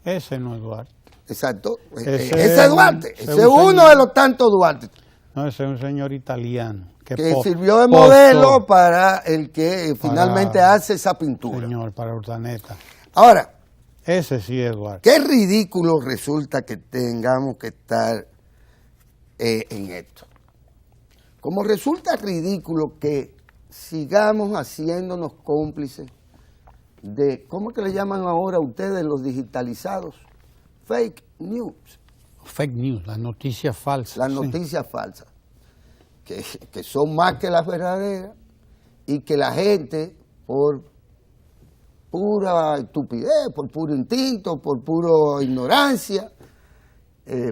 Ese no es Duarte. Exacto, Ese ese es Duarte, ese es un uno señor, de los tantos Duarte. No, ese es un señor italiano. Que sirvió de modelo para el que finalmente hace esa pintura. Señor, para Urdaneta. Ahora, Ese sí es Duarte. qué ridículo resulta que tengamos que estar en esto. Como resulta ridículo que sigamos haciéndonos cómplices de, ¿cómo que le llaman ahora a ustedes los digitalizados? Fake news. Fake news, las noticias falsas. Las noticias falsas, que son más que las verdaderas y que la gente, por pura estupidez, por puro instinto, por pura ignorancia,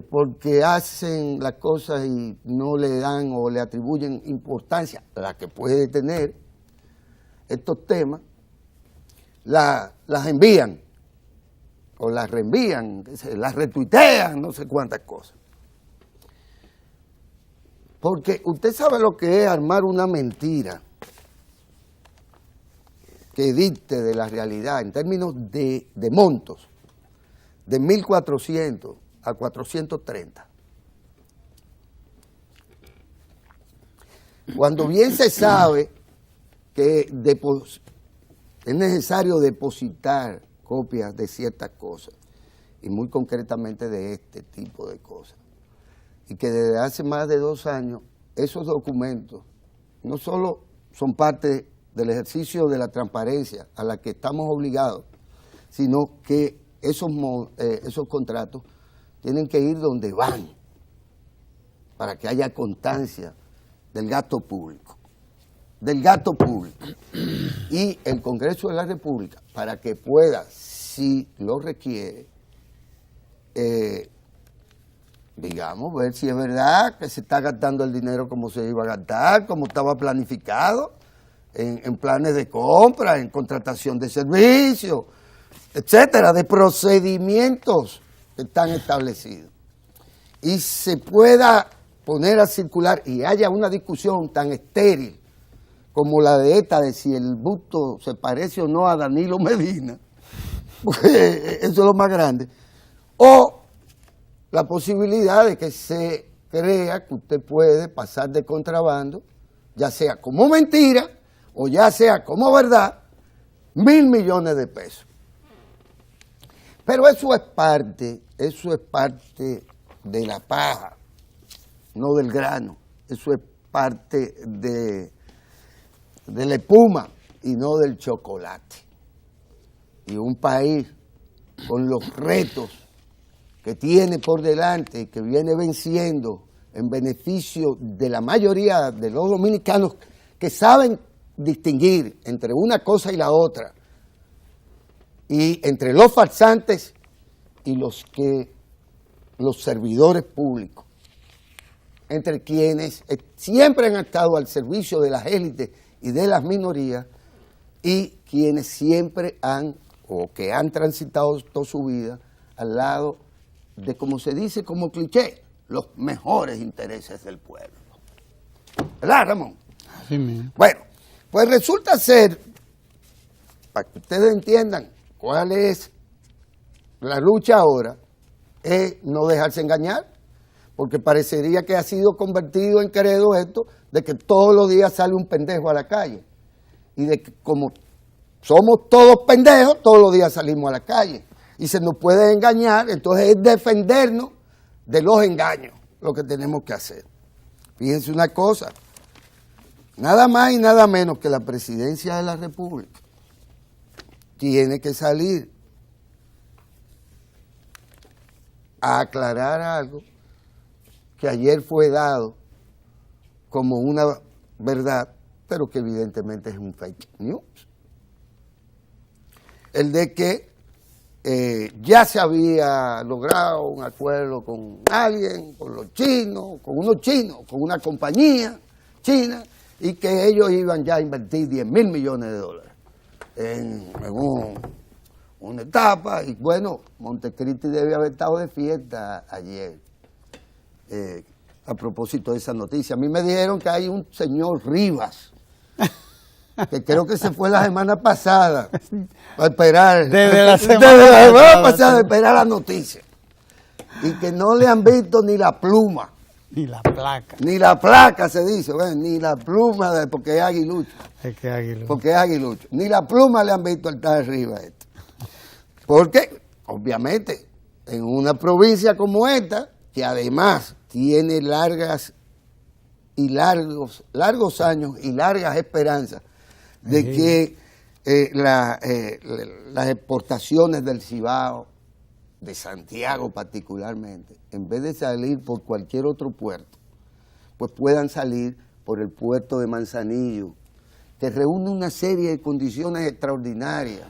porque hacen las cosas y no le dan o le atribuyen importancia, la que puede tener estos temas, las envían o las reenvían, las retuitean, no sé cuántas cosas. Porque usted sabe lo que es armar una mentira que dicte de la realidad en términos de montos, de 1.400 a 430. Cuando bien se sabe que es necesario depositar copias de ciertas cosas, y muy concretamente de este tipo de cosas, y que desde hace más de 2 años esos documentos no solo son parte del ejercicio de la transparencia a la que estamos obligados, sino que esos contratos tienen que ir donde van, para que haya constancia del gasto público. Y el Congreso de la República, para que pueda, si lo requiere, digamos, ver si es verdad que se está gastando el dinero como se iba a gastar, como estaba planificado, en planes de compra, en contratación de servicios, etcétera, de procedimientos que están establecidos. Y se pueda poner a circular y haya una discusión tan estéril como la de esta, de si el busto se parece o no a Danilo Medina, pues eso es lo más grande, o la posibilidad de que se crea que usted puede pasar de contrabando, ya sea como mentira o ya sea como verdad, 1.000 millones de pesos. Pero eso es parte de la paja, no del grano. Eso es parte de la espuma y no del chocolate. Y un país con los retos que tiene por delante y que viene venciendo en beneficio de la mayoría de los dominicanos que saben distinguir entre una cosa y la otra, y entre los farsantes y los servidores públicos, entre quienes siempre han estado al servicio de las élites y de las minorías, y quienes siempre han transitado toda su vida al lado de, como se dice como cliché, los mejores intereses del pueblo. ¿Verdad, Ramón? Así mismo. Bueno, pues resulta ser, para que ustedes entiendan cuál es la lucha ahora, es no dejarse engañar, porque parecería que ha sido convertido en credo esto de que todos los días sale un pendejo a la calle, y de que como somos todos pendejos, todos los días salimos a la calle, y se nos puede engañar, entonces es defendernos de los engaños, lo que tenemos que hacer. Fíjense una cosa, nada más y nada menos que la presidencia de la República tiene que salir a aclarar algo que ayer fue dado como una verdad, pero que evidentemente es un fake news. El de que ya se había logrado un acuerdo con alguien, con los chinos, con unos chinos, con una compañía china, y que ellos iban ya a invertir 10.000 millones de dólares en una etapa. Y bueno, Montecristi debe haber estado de fiesta ayer a propósito de esa noticia. A mí me dijeron que hay un señor Rivas que creo que se fue la semana pasada a esperar Desde la semana pasada a esperar la noticia, y que no le han visto ni la pluma. Ni la placa. Ni la placa se dice, bueno, ni la pluma, porque es aguilucho. Es que aguilucho. Porque es aguilucho. Ni la pluma le han visto al tal arriba este. Porque, obviamente, en una provincia como esta, que además tiene largos años y largas esperanzas de que las exportaciones del Cibao, de Santiago particularmente, en vez de salir por cualquier otro puerto, pues puedan salir por el puerto de Manzanillo, que reúne una serie de condiciones extraordinarias,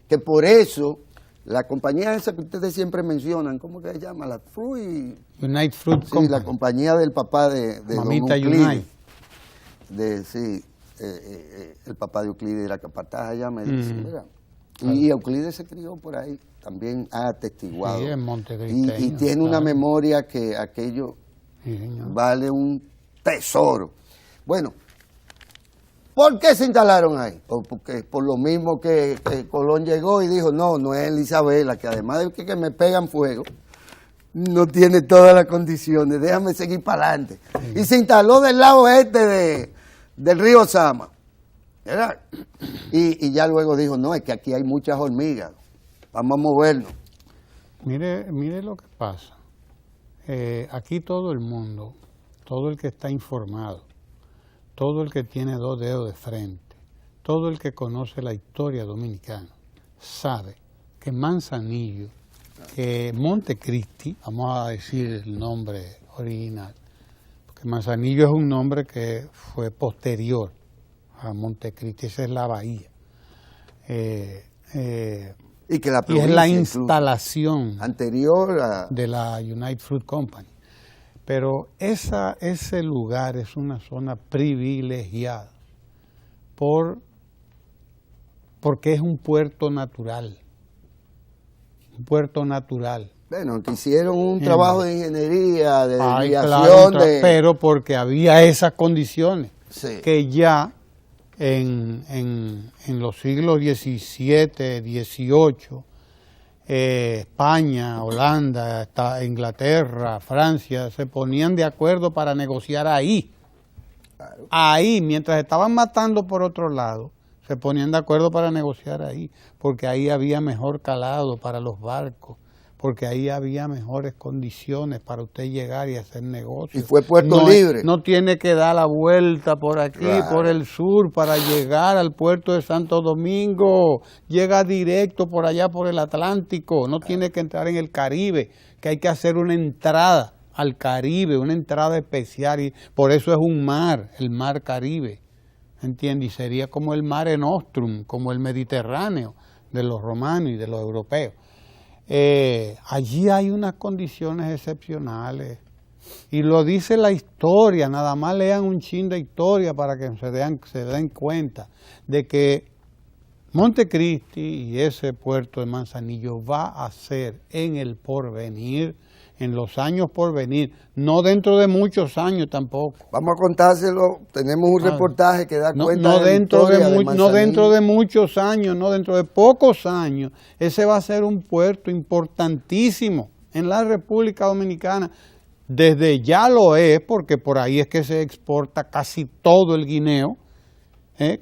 que por eso la compañía esa que ustedes siempre mencionan, ¿cómo que se llama? La United Fruit Company. Sí, la compañía del papá de Mamita don Euclides. Unite. El papá de Euclides era capataz allá, me dice, ¿verdad? Y Euclides se crió por ahí, también ha atestiguado. Sí, en Montecristeño, y tiene una memoria que aquello vale un tesoro. Bueno, ¿por qué se instalaron ahí? Porque por lo mismo que Colón llegó y dijo, no es Isabela, que además de que me pegan fuego, no tiene todas las condiciones, déjame seguir para adelante. Y se instaló del lado este del río Sama, ¿verdad? Y ya luego dijo, no, es que aquí hay muchas hormigas, vamos a movernos. Mire lo que pasa. Aquí todo el mundo, todo el que está informado, todo el que tiene dos dedos de frente, todo el que conoce la historia dominicana, sabe que Manzanillo, que Montecristi, vamos a decir el nombre original, porque Manzanillo es un nombre que fue posterior a Montecristi, esa es la bahía. Y que la y es la instalación anterior de la United Fruit Company. Pero ese lugar es una zona privilegiada porque es un puerto natural. Un puerto natural. Bueno, que hicieron un trabajo de ingeniería, de desviación, claro, pero porque había esas condiciones, sí, que ya en los siglos XVII, XVIII, España, Holanda, Inglaterra, Francia, se ponían de acuerdo para negociar ahí. Claro. Ahí, mientras estaban matando por otro lado, se ponían de acuerdo para negociar ahí, porque ahí había mejor calado para los barcos, porque ahí había mejores condiciones para usted llegar y hacer negocios. Y fue puerto libre. No tiene que dar la vuelta por aquí, claro, por el sur, para llegar al puerto de Santo Domingo. Llega directo por allá, por el Atlántico. No tiene que entrar en el Caribe, que hay que hacer una entrada al Caribe, una entrada especial. Y por eso es un mar, el mar Caribe. ¿Entiendes? Y sería como el Mare Nostrum, como el Mediterráneo de los romanos y de los europeos. Allí hay unas condiciones excepcionales y lo dice la historia, nada más lean un chin de historia para que se den cuenta de que Montecristi y ese puerto de Manzanillo va a ser en el porvenir, en los años por venir, no dentro de muchos años tampoco. Vamos a contárselo, tenemos un reportaje que da cuenta no de dentro la historia de, de no dentro Manzanillo. de muchos años, no dentro de pocos años, ese va a ser un puerto importantísimo en la República Dominicana. Desde ya lo es, porque por ahí es que se exporta casi todo el guineo,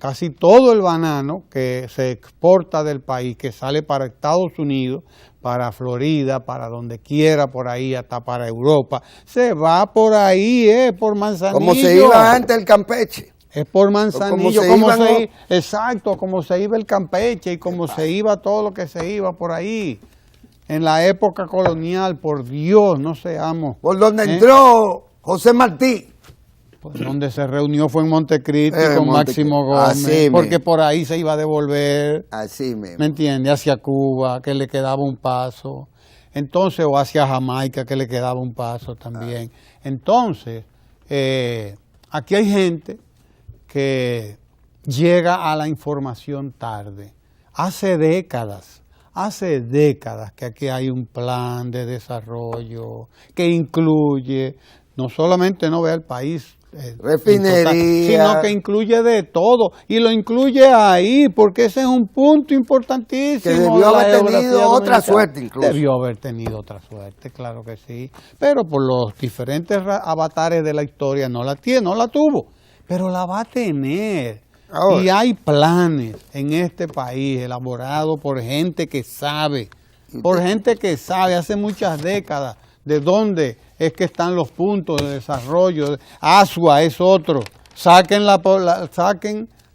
casi todo el banano que se exporta del país, que sale para Estados Unidos, para Florida, para donde quiera, por ahí, hasta para Europa, se va por ahí, por Manzanillo. Como se iba antes el Campeche. Es por Manzanillo, exacto, como se iba el Campeche y como se iba todo lo que se iba por ahí. En la época colonial, por Dios, no seamos. Por donde entró José Martí. Pues donde se reunió fue en Montecristi con Máximo Gómez, porque por ahí se iba a devolver, así mismo, ¿me entiende? Hacia Cuba, que le quedaba un paso, entonces, o hacia Jamaica, que le quedaba un paso también. Entonces, aquí hay gente que llega a la información tarde. Hace décadas que aquí hay un plan de desarrollo que incluye, no solamente no ve al país, refinería, sino que incluye de todo, y lo incluye ahí, porque ese es un punto importantísimo. Que debió haber tenido otra suerte incluso. Debió haber tenido otra suerte, claro que sí, pero por los diferentes avatares de la historia no la tuvo, pero la va a tener. Ahora, y hay planes en este país elaborados por gente que sabe, hace muchas décadas, de dónde es que están los puntos de desarrollo. Asua es otro. Saquen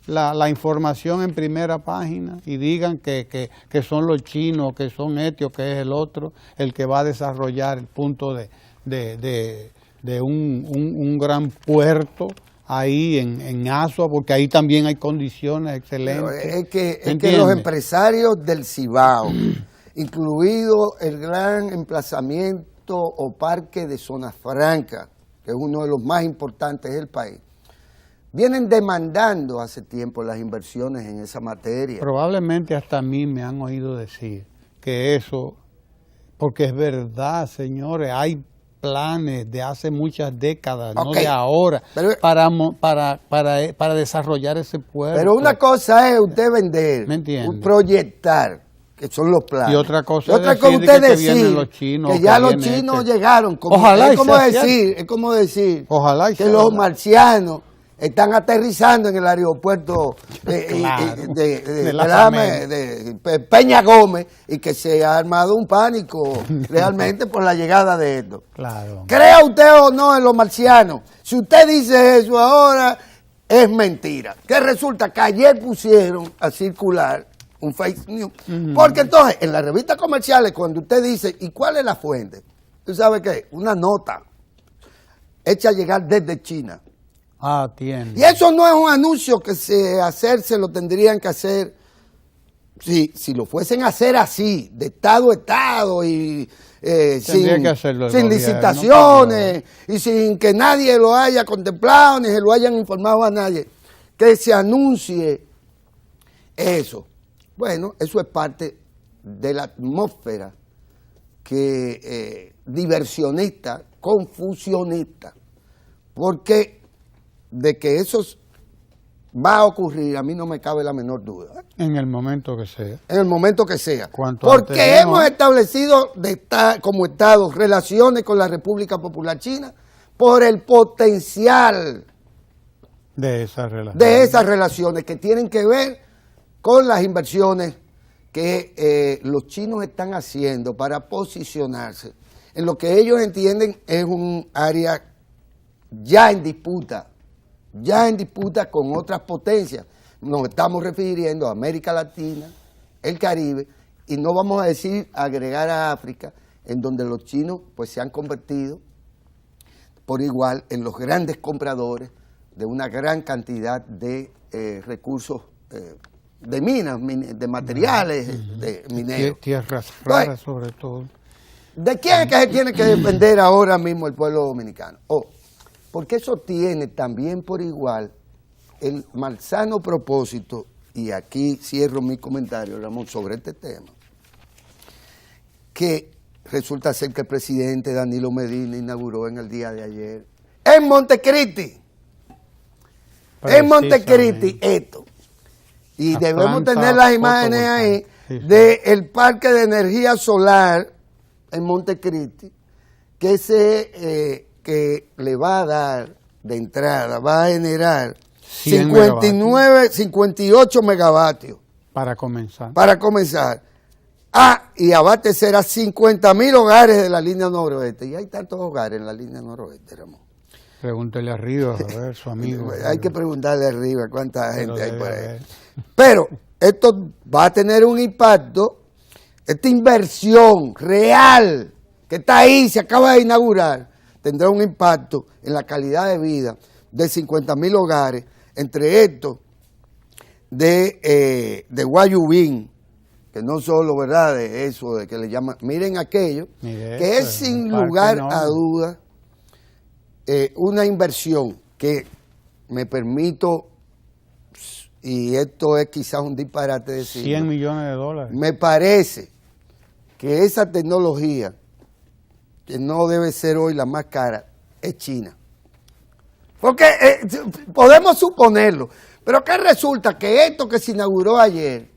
la información en primera página y digan que son los chinos, que son etios, que es el otro, el que va a desarrollar el punto de un gran puerto ahí en Asua, porque ahí también hay condiciones excelentes. Es que los empresarios del Cibao, incluido el gran emplazamiento o parque de Zona Franca, que es uno de los más importantes del país, vienen demandando hace tiempo las inversiones en esa materia. Probablemente hasta a mí me han oído decir que eso, porque es verdad, señores, hay planes de hace muchas décadas, no de ahora, para desarrollar ese puerto. Pero una cosa es usted vender, proyectar, que son los planes. Y otra cosa es usted decir que ya los chinos llegaron. Es como decir que los marcianos están aterrizando en el aeropuerto de Peña Gómez y que se ha armado un pánico realmente por la llegada de esto. Claro. Crea usted o no en los marcianos, si usted dice eso ahora, es mentira. Que resulta que ayer pusieron a circular un fake news. Porque entonces, en las revistas comerciales, cuando usted dice, ¿y cuál es la fuente? ¿Tú sabes qué? Una nota hecha llegar desde China. Tiene. Y eso no es un anuncio que se lo tendrían que hacer, si lo fuesen a hacer así, de estado a estado y sin licitaciones y sin que nadie lo haya contemplado ni se lo hayan informado a nadie, que se anuncie eso. Bueno, eso es parte de la atmósfera diversionista, confusionista, porque de que eso va a ocurrir, a mí no me cabe la menor duda. En el momento que sea. En el momento que sea. Porque hemos establecido como Estado relaciones con la República Popular China por el potencial de esas relaciones que tienen que ver con las inversiones que los chinos están haciendo para posicionarse en lo que ellos entienden es un área ya en disputa con otras potencias. Nos estamos refiriendo a América Latina, el Caribe, y no vamos a decir agregar a África, en donde los chinos pues se han convertido por igual en los grandes compradores de una gran cantidad de recursos de minas, de materiales de mineros. Tierras raras sobre todo. ¿De quién es que se tiene que defender ahora mismo el pueblo dominicano? Porque eso tiene también por igual el malsano propósito, y aquí cierro mi comentario, Ramón, sobre este tema, que resulta ser que el presidente Danilo Medina inauguró en el día de ayer, en Montecristi, esto. Y debemos tener las imágenes ahí del parque de energía solar en Montecristi, que le va a dar de entrada, va a generar 58 megavatios. Para comenzar. Y abastecer a 50,000 hogares de la línea noroeste. Y hay tantos hogares en la línea noroeste, Ramón. Pregúntele arriba, a ver, su amigo. Hay que preguntarle arriba cuánta gente hay por ahí. Pero esto va a tener un impacto, esta inversión real que está ahí, se acaba de inaugurar, tendrá un impacto en la calidad de vida de 50,000 hogares, entre estos de Guayubín, que no solo, ¿verdad?, de eso, de que le llaman, miren aquello, que es sin lugar a duda una inversión que me permito, y esto es quizás un disparate decir, 100 millones de dólares. Me parece que esa tecnología, que no debe ser hoy la más cara, es China. Porque podemos suponerlo, pero que resulta que esto que se inauguró ayer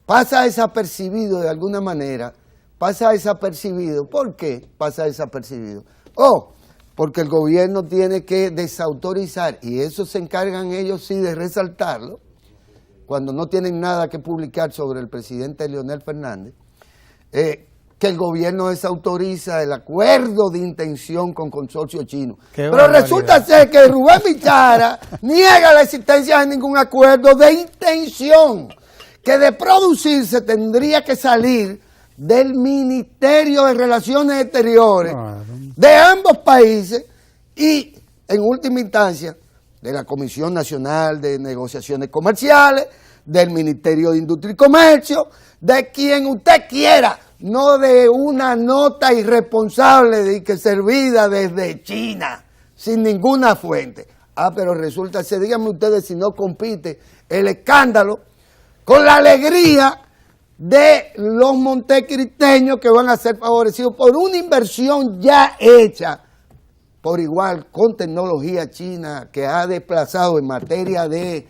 pasa desapercibido de alguna manera, pasa desapercibido. ¿Por qué pasa desapercibido? Porque el gobierno tiene que desautorizar, y eso se encargan ellos sí de resaltarlo, cuando no tienen nada que publicar sobre el presidente Leonel Fernández, que el gobierno desautoriza el acuerdo de intención con consorcio chino. Pero resulta ser que Rubén Bichara niega la existencia de ningún acuerdo de intención, que de producirse tendría que salir del Ministerio de Relaciones Exteriores de ambos países y, en última instancia, de la Comisión Nacional de Negociaciones Comerciales, del Ministerio de Industria y Comercio, de quien usted quiera, no de una nota irresponsable de que servida desde China, sin ninguna fuente. Pero resulta, díganme ustedes si no compite el escándalo con la alegría de los montecristeños que van a ser favorecidos por una inversión ya hecha por igual con tecnología china que ha desplazado en materia de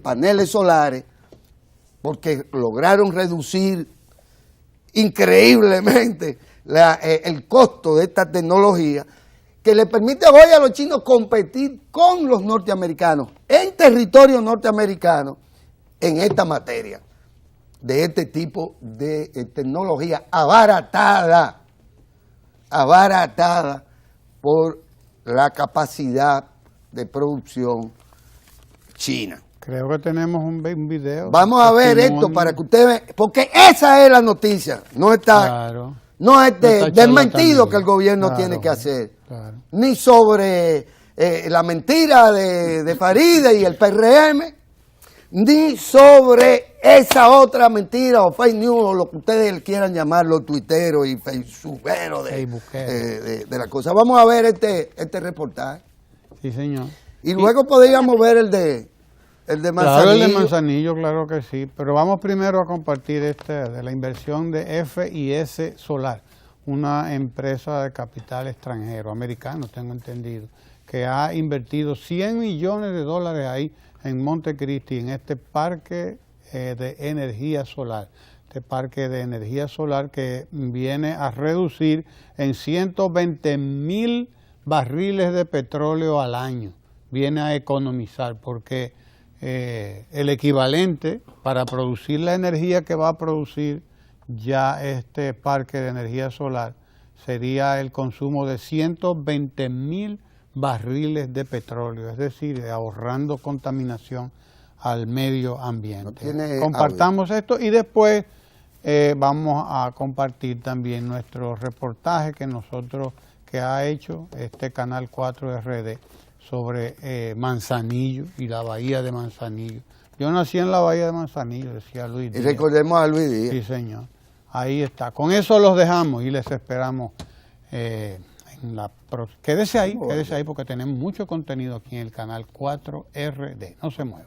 paneles solares, porque lograron reducir increíblemente el costo de esta tecnología, que le permite hoy a los chinos competir con los norteamericanos en territorio norteamericano en esta materia de este tipo de tecnología abaratada por la capacidad de producción china. Creo que tenemos un video. Vamos a ver esto para que ustedes vean, porque esa es la noticia, no está desmentido que el gobierno tiene que hacer, ni sobre la mentira de Faride y el PRM, ni sobre esa otra mentira o fake news o lo que ustedes quieran llamarlo, tuiteros y facebookeros de la cosa. Vamos a ver este reportaje. Sí, señor. Y luego podríamos ver el de Manzanillo. Claro, el de Manzanillo, claro que sí. Pero vamos primero a compartir de la inversión de FIS Solar, una empresa de capital extranjero, americano, tengo entendido, que ha invertido 100 millones de dólares ahí en Montecristi, en este parque de energía solar. Este parque de energía solar que viene a reducir en 120,000 barriles de petróleo al año. Viene a economizar porque el equivalente para producir la energía que va a producir ya este parque de energía solar sería el consumo de 120,000 barriles de petróleo, es decir, ahorrando contaminación al medio ambiente. Compartamos esto y después vamos a compartir también nuestro reportaje que ha hecho este Canal 4 RD sobre Manzanillo y la bahía de Manzanillo. Yo nací en la bahía de Manzanillo, decía Luis Díaz. Y recordemos a Luis Díaz. Sí, señor. Ahí está. Con eso los dejamos y les esperamos. Quédese ahí porque tenemos mucho contenido aquí en el Canal 4 RD. No se mueva.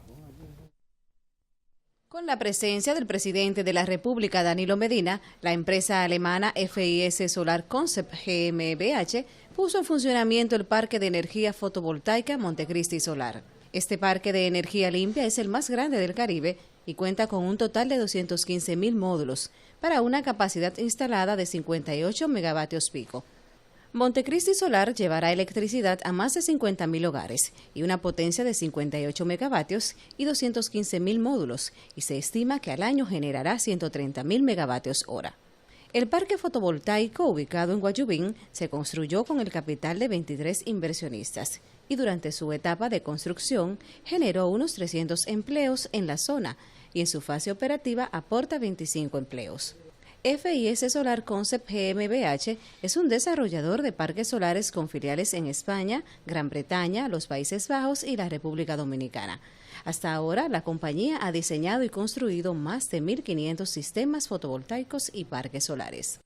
Con la presencia del presidente de la República, Danilo Medina, la empresa alemana FIS Solar Concept GmbH puso en funcionamiento el parque de energía fotovoltaica Montecristi Solar. Este parque de energía limpia es el más grande del Caribe y cuenta con un total de 215.000 módulos para una capacidad instalada de 58 megavatios pico. Montecristi Solar llevará electricidad a más de 50.000 hogares y una potencia de 58 megavatios y 215.000 módulos, y se estima que al año generará 130.000 megavatios hora. El parque fotovoltaico, ubicado en Guayubín, se construyó con el capital de 23 inversionistas y durante su etapa de construcción generó unos 300 empleos en la zona y en su fase operativa aporta 25 empleos. FIS Solar Concept GmbH es un desarrollador de parques solares con filiales en España, Gran Bretaña, los Países Bajos y la República Dominicana. Hasta ahora, la compañía ha diseñado y construido más de 1.500 sistemas fotovoltaicos y parques solares.